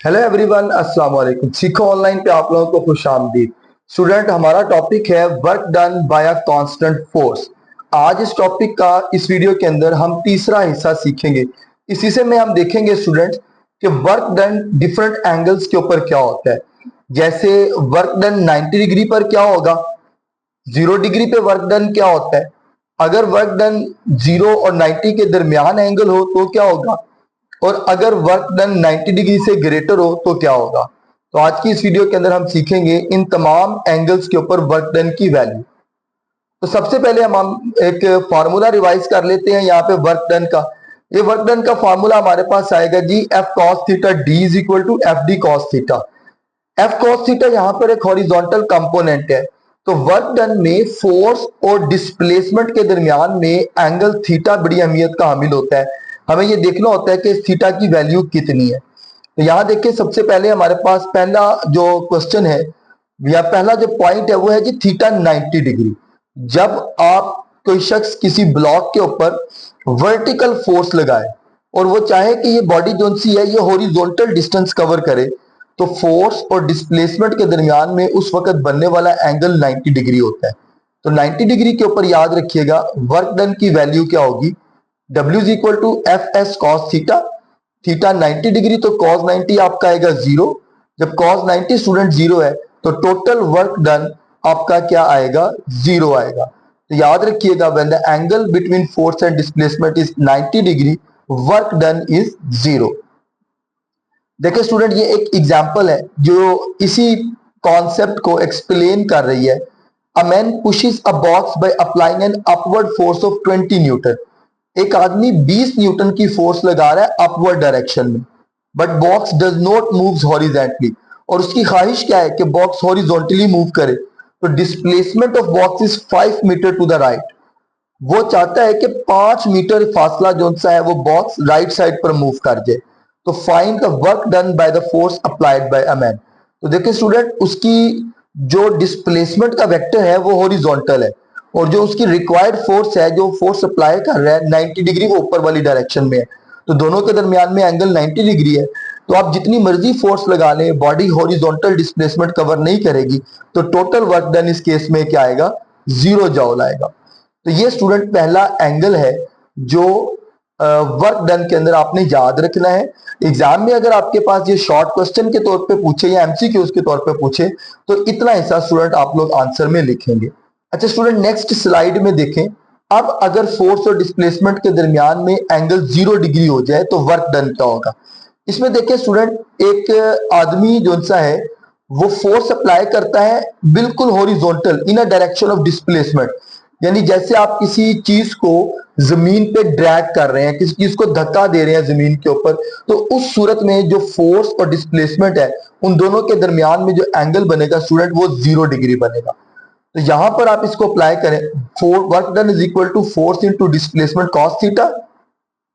Hello everyone, अस्सलाम वालेकुम। सीखो ऑनलाइन पे आप लोगों को खुशामदीद। स्टूडेंट, हमारा टॉपिक है work done bye a constant force. आज इस टॉपिक का इस वीडियो के अंदर हम तीसरा हिस्सा सीखेंगे। इस हिस्से में हम देखेंगे स्टूडेंट कि वर्क डन डिफरेंट एंगल्स के ऊपर क्या होता है। जैसे वर्क डन 90 डिग्री पर क्या होगा, 0 डिग्री पे वर्क डन क्या होता है, अगर वर्क डन 0 और 90 के दरमियान एंगल हो तो क्या होगा, और अगर वर्क डन 90 डिग्री से ग्रेटर हो तो क्या होगा। तो आज की इस वीडियो के अंदर हम सीखेंगे इन तमाम एंगल्स के ऊपर वर्क डन की वैल्यू। तो सबसे पहले हम एक फार्मूला रिवाइज कर लेते हैं यहाँ पे वर्क डन का। ये वर्क डन का फार्मूला हमारे पास आएगा जी, F cos theta D is equal to F D cos theta. F cos theta यहाँ पर एक हॉरिजॉन्टल कंपोनेंट है। तो वर्क डन में फोर्स और डिस्प्लेसमेंट के दरमियान में एंगल थीटा बड़ी अहमियत का हामिल होता है। हमें ये देखना होता है कि थीटा की वैल्यू कितनी है। तो यहाँ देखिए, सबसे पहले हमारे पास पहला जो क्वेश्चन है या पहला जो पॉइंट है वो है जी थीटा 90 डिग्री। जब आप कोई शख्स किसी ब्लॉक के ऊपर वर्टिकल फोर्स लगाए और वो चाहे कि ये बॉडी जो सी है ये हॉरिजॉन्टल डिस्टेंस कवर करे, तो फोर्स और डिस्प्लेसमेंट के दरमियान में उस वक्त बनने वाला एंगल 90 डिग्री होता है। तो 90 डिग्री के ऊपर याद रखिएगा वर्क डन की वैल्यू क्या होगी, W is equal to F S cos theta. Theta 90 degree तो कॉस 90 आपका आएगा 0। जब कॉस 90 स्टूडेंट 0 है तो टोटल वर्क डन आपका क्या आएगा, 0 आएगा। तो याद रखिएगा when the angle between force and displacement is 90 degree, work done is 0। देखिए स्टूडेंट, ये एक एग्जांपल है जो इसी कॉन्सेप्ट को एक्सप्लेन कर रही है। A man pushes a box by applying an upward force of 20 Newton. एक आदमी 20 न्यूटन की फोर्स लगा रहा है अपवर्ड डायरेक्शन में, but box does not moves horizontally. और उसकी ख्वाहिश क्या है कि बॉक्स हॉरिजॉन्टली मूव करे। तो displacement of box is 5 meter to the right. वो चाहता है कि 5 मीटर फासला जो सा है वो बॉक्स राइट साइड पर मूव कर जाए। तो find the work done by the force applied by a man. तो देखिए स्टूडेंट, उसकी जो डिस्प्लेसमेंट का वेक्टर है वो हॉरिजॉन्टल है, और जो उसकी रिक्वायर्ड फोर्स है, जो फोर्स अप्लाई कर रहा है 90 डिग्री, वो ऊपर वाली डायरेक्शन में है। तो दोनों के दरमियान में एंगल 90 डिग्री है। तो आप जितनी मर्जी फोर्स लगा लें, बॉडी हॉरिजॉन्टल डिस्प्लेसमेंट कवर नहीं करेगी। तो टोटल वर्क डन इस केस में क्या आएगा, 0 जॉल आएगा। तो ये स्टूडेंट पहला एंगल है जो वर्क डन के अंदर आपने याद रखना है। एग्जाम में अगर आपके पास ये शॉर्ट क्वेश्चन के तौर पे पूछे या एमसीक्यूज के तौर पे पूछे तो इतना हिस्सा स्टूडेंट आप लोग आंसर में लिखेंगे। अच्छा स्टूडेंट, नेक्स्ट स्लाइड में देखें। अब अगर फोर्स और डिस्प्लेसमेंट के दरमियान में एंगल 0 डिग्री हो जाए तो वर्क डन क्या होगा। इसमें देखिए स्टूडेंट, एक आदमी जो सा है वो फोर्स अप्लाई करता है बिल्कुल horizontal in a direction of displacement. यानी जैसे आप किसी चीज को जमीन पे ड्रैग कर रहे हैं, किसी चीज को धक्का दे रहे हैं जमीन के ऊपर, तो उस सूरत में जो फोर्स और डिस्प्लेसमेंट है उन दोनों के दरमियान में जो एंगल बनेगा स्टूडेंट वो 0 डिग्री बनेगा। तो यहां पर आप इसको अप्लाई करें, work done is equal to force into displacement cos theta.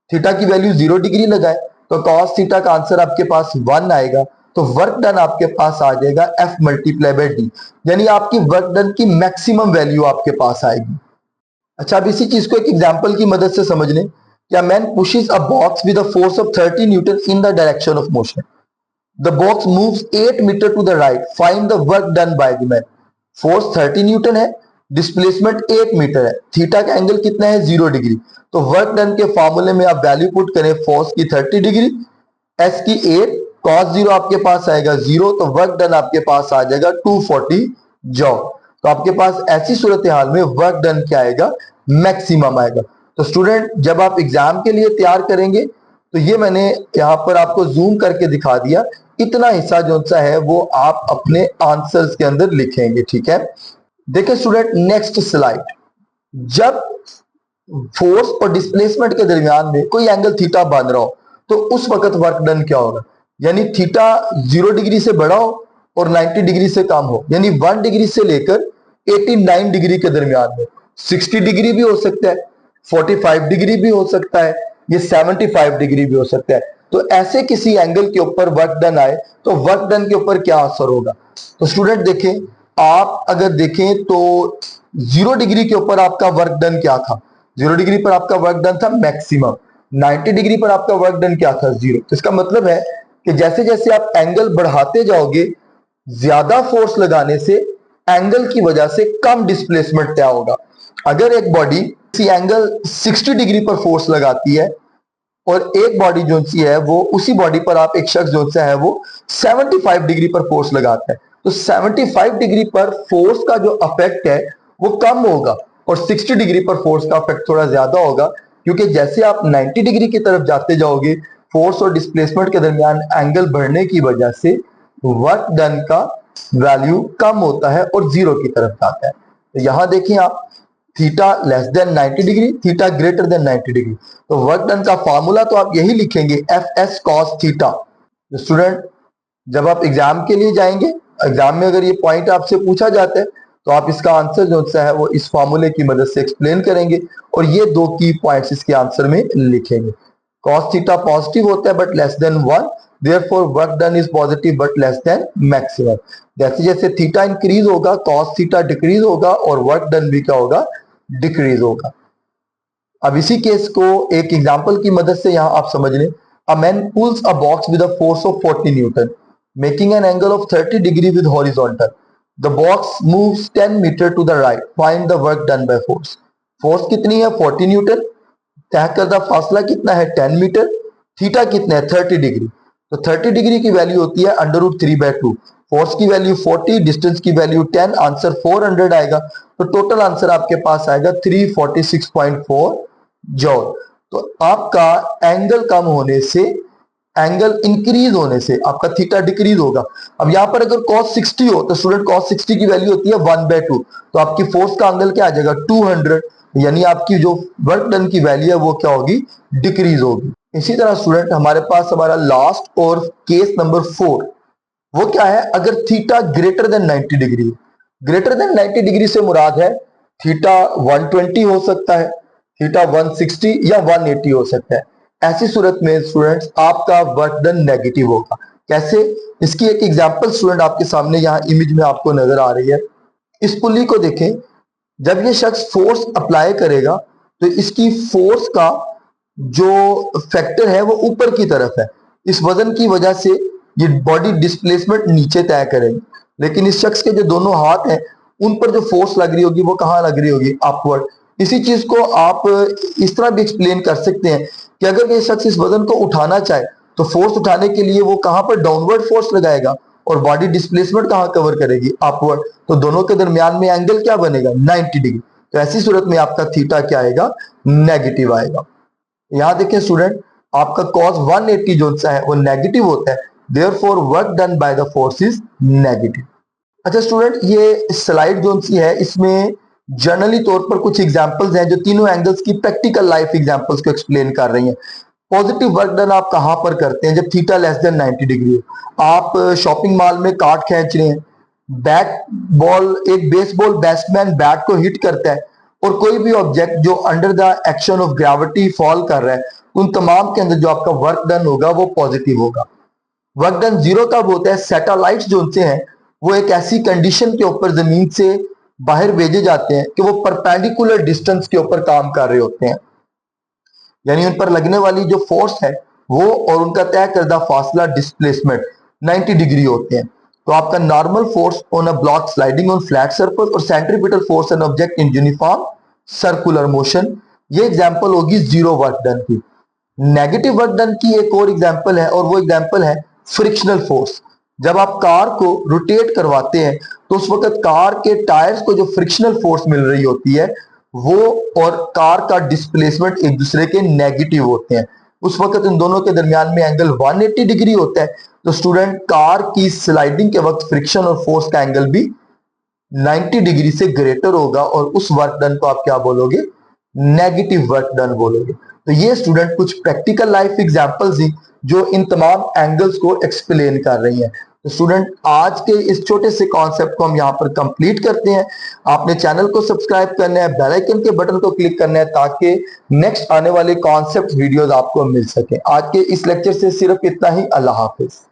Theta की वैल्यू 0 डिग्री लगाए तो कॉस थीटा का आंसर आपके पास 1 आएगा। तो वर्क डन आपके पास आ जाएगा एफ मल्टीप्लाई बाय डी, यानी आपकी वर्क डन की मैक्सिमम वैल्यू आपके पास आएगी। अच्छा, अब इसी चीज को एक एग्जांपल की मदद से समझ लें। क्या man pushes a box with a force of 30 newton in the direction of motion. The box moves 8 meter to the right, find the work done by the man. Force 30 newton है, displacement 8 meter है, theta का angle कितना है, 0 degree. तो work done के फॉर्मूले में आप वैल्यू पुट करें, फोर्स की 30 डिग्री, एस की 8, कॉस 0 आपके पास आएगा 0, तो वर्क डन आपके पास आ जाएगा 240 जॉल। तो आपके पास ऐसी सूरत हाल में वर्क डन क्या आएगा, मैक्सिमम आएगा। तो स्टूडेंट, जब आप एग्जाम के लिए तैयार करेंगे तो ये मैंने यहाँ पर आपको जूम करके दिखा दिया, इतना हिस्सा जो सा है वो आप अपने आंसर्स के अंदर लिखेंगे, ठीक है। देखिए स्टूडेंट, नेक्स्ट स्लाइड। जब फोर्स और डिस्प्लेसमेंट के दरमियान में कोई एंगल थीटा बन रहा हो तो उस वक्त वर्क डन क्या होगा, यानी थीटा 0 डिग्री से बड़ा हो और 90 डिग्री से कम हो, यानी 1 डिग्री से लेकर 89 डिग्री के दरमियान में। 60 डिग्री भी हो सकता है, 45 डिग्री भी हो सकता है, ये 75 डिग्री भी हो सकता है। तो ऐसे किसी एंगल के ऊपर वर्क डन आए तो वर्क डन के ऊपर क्या असर होगा। तो स्टूडेंट देखें, आप अगर देखें तो 0 डिग्री के ऊपर आपका वर्क डन क्या था, 0 डिग्री पर आपका वर्क डन था मैक्सिमम। 90 डिग्री पर आपका वर्क डन क्या था, 0। तो इसका मतलब है कि जैसे जैसे आप एंगल बढ़ाते जाओगे, ज्यादा फोर्स लगाने से एंगल की वजह से कम डिस्प्लेसमेंट तय होगा। अगर एक बॉडी किसी एंगल 60 डिग्री पर फोर्स लगाती है और एक बॉडी जो सी है वो उसी बॉडी पर आप एक शख्स जो सा है वो 75 डिग्री पर फोर्स लगाता है, तो 75 डिग्री पर फोर्स का जो इफेक्ट है वो कम होगा और 60 डिग्री पर फोर्स का इफेक्ट थोड़ा ज्यादा होगा, क्योंकि जैसे आप 90 डिग्री की तरफ जाते जाओगे फोर्स और डिस्प्लेसमेंट के दरमियान एंगल बढ़ने की वजह से वर्क डन का वैल्यू कम होता है और जीरो की तरफ जाता है। तो यहां देखिए आप, theta less than 90 degree, theta greater than 90 degree, तो वर्क डन का फार्मूला तो आप यही लिखेंगे एफ एस कॉस थीटा। तो स्टूडेंट जब आप एग्जाम के लिए जाएंगे, एग्जाम में अगर ये पॉइंट आपसे पूछा जाता है तो आप इसका आंसर जो सा है वो इस फार्मूले की मदद से एक्सप्लेन करेंगे और ये दो की पॉइंट्स इसके आंसर में लिखेंगे। कॉस थीटा पॉजिटिव होता है but less than 1, therefore work done is positive but less than maximum. जैसे जैसे थीटा इंक्रीज होगा कॉस थीटा डिक्रीज होगा और वर्क डन भी क्या होगा, डिक्रीज होगा। अब इसी केस को एक एग्जांपल की मदद से यहां आप समझ लें। A man pulls a box with a force of 40 newton making an angle of 30 degree with horizontal. The box moves 10 meter to the right, find the work done by force. Force कितनी है 40 Newton, तय करदा फासला कितना है 10 metre, theta कितना है 30 degree. तो 30 डिग्री की वैल्यू होती है √3/2, फोर्स की वैल्यू 40, डिस्टेंस की वैल्यू 10, आंसर 400 आएगा। तो टोटल आंसर आपके पास आएगा 346.4 जॉल। तो आपका एंगल कम होने से, एंगल इंक्रीज होने से आपका थीटा डिक्रीज होगा। अब यहां पर अगर cos 60 हो तो स्टूडेंट cos 60 की वैल्यू होती है 1/2, तो आपकी फोर्स का एंगल क्या आ जाएगा 200, यानी आपकी जो वर्क डन की वैल्यू है वो क्या होगी, डिक्रीज होगी। इसी तरह स्टूडेंट हमारे पास हमारा लास्ट और केस नंबर 4, वो क्या है, अगर theta greater than 90 degree, greater than 90 degree से मुराद है थीटा 120 हो सकता है, थीटा 160 या 180 हो सकता है। ऐसी सूरत में स्टूडेंट्स आपका वर्क डन नेगेटिव होगा। कैसे, इसकी एक एग्जांपल स्टूडेंट आपके सामने यहाँ इमेज में आपको नजर आ रही है। इस पुल्ली को देखें, जब ये शख्स फोर्स अप्लाई करेगा तो इसकी फोर्स का जो फैक्टर है वो ऊपर की तरफ है, इस वजन की वजह से ये बॉडी डिस्प्लेसमेंट नीचे तय करेगी। लेकिन इस शख्स के जो दोनों हाथ हैं उन पर जो फोर्स लग रही होगी वो कहाँ लग रही होगी, अपवर्ड। इसी चीज को आप इस तरह भी एक्सप्लेन कर सकते हैं कि अगर ये शख्स इस वजन को उठाना चाहे तो फोर्स उठाने के लिए वो कहां पर डाउनवर्ड फोर्स लगाएगा और बॉडी डिस्प्लेसमेंट कहां कवर करेगी, अपवर्ड। तो दोनों के दरमियान में एंगल क्या बनेगा 90 डिग्री। तो ऐसी सूरत में आपका थीटा क्या आएगा, नेगेटिव आएगा। यहां देखें स्टूडेंट, आपका cos 180 जो सा है वो नेगेटिव होता है, therefore work done by the force is negative. अच्छा स्टूडेंट, ये स्लाइड जो सी है इसमें जनरली तौर पर कुछ एग्जांपल्स हैं जो तीनों एंगल्स की प्रैक्टिकल लाइफ एग्जांपल्स को एक्सप्लेन कर रही हैं। पॉजिटिव वर्क डन आप कहां पर करते हैं, जब थीटा लेस देन 90 डिग्री हो। आप शॉपिंग मॉल में कार्ट खींच रहे हैं, बैट बॉल, एक बेसबॉल बैट्समैन बैट को हिट करता है और कोई भी ऑब्जेक्ट जो under the action of gravity fall कर रहा है, उन तमाम के अंदर जो आपका वर्क डन होगा वो पॉजिटिव होगा। वर्क डन जीरो कब होता है, सैटेलाइट्स जो होते हैं वो एक ऐसी कंडीशन के ऊपर जमीन से बाहर भेजे जाते हैं कि वो परपेंडिकुलर डिस्टेंस के ऊपर काम कर रहे होते हैं, यानी उन पर लगने वाली जो फोर्स है वो और उनका तय करदा फासला डिस्प्लेसमेंट 90 डिग्री होते हैं। तो आपका normal force on a block sliding on flat surface और centripetal force on object in uniform circular motion, ये एग्जांपल होगी जीरो वर्क डन की। नेगेटिव वर्क डन की एक और एग्जांपल है और वो एग्जांपल है फ्रिक्शनल फोर्स। जब आप कार को रोटेट करवाते हैं तो उस वक्त कार के टायर्स को जो फ्रिक्शनल फोर्स मिल रही होती है वो और कार का डिस्प्लेसमेंट एक दूसरे के नेगेटिव होते हैं, उस वक्त इन दोनों के दरमियान में एंगल 180 डिग्री होता है। तो स्टूडेंट कार की स्लाइडिंग के वक्त फ्रिक्शन और फोर्स का एंगल भी 90 डिग्री से ग्रेटर होगा और उस वर्क डन को आप क्या बोलोगे, नेगेटिव वर्क डन बोलोगे। तो ये स्टूडेंट कुछ प्रैक्टिकल लाइफ एग्जांपल्स ही जो इन तमाम एंगल्स को एक्सप्लेन कर रही हैं। तो स्टूडेंट आज के इस छोटे से कॉन्सेप्ट को हम यहाँ पर कंप्लीट करते हैं। आपने चैनल को सब्सक्राइब करना है, बेल आइकन के बटन को क्लिक करना है ताकि नेक्स्ट आने वाले कॉन्सेप्ट वीडियोस आपको मिल सके। आज के इस लेक्चर से सिर्फ इतना ही। अल्लाह हाफिज।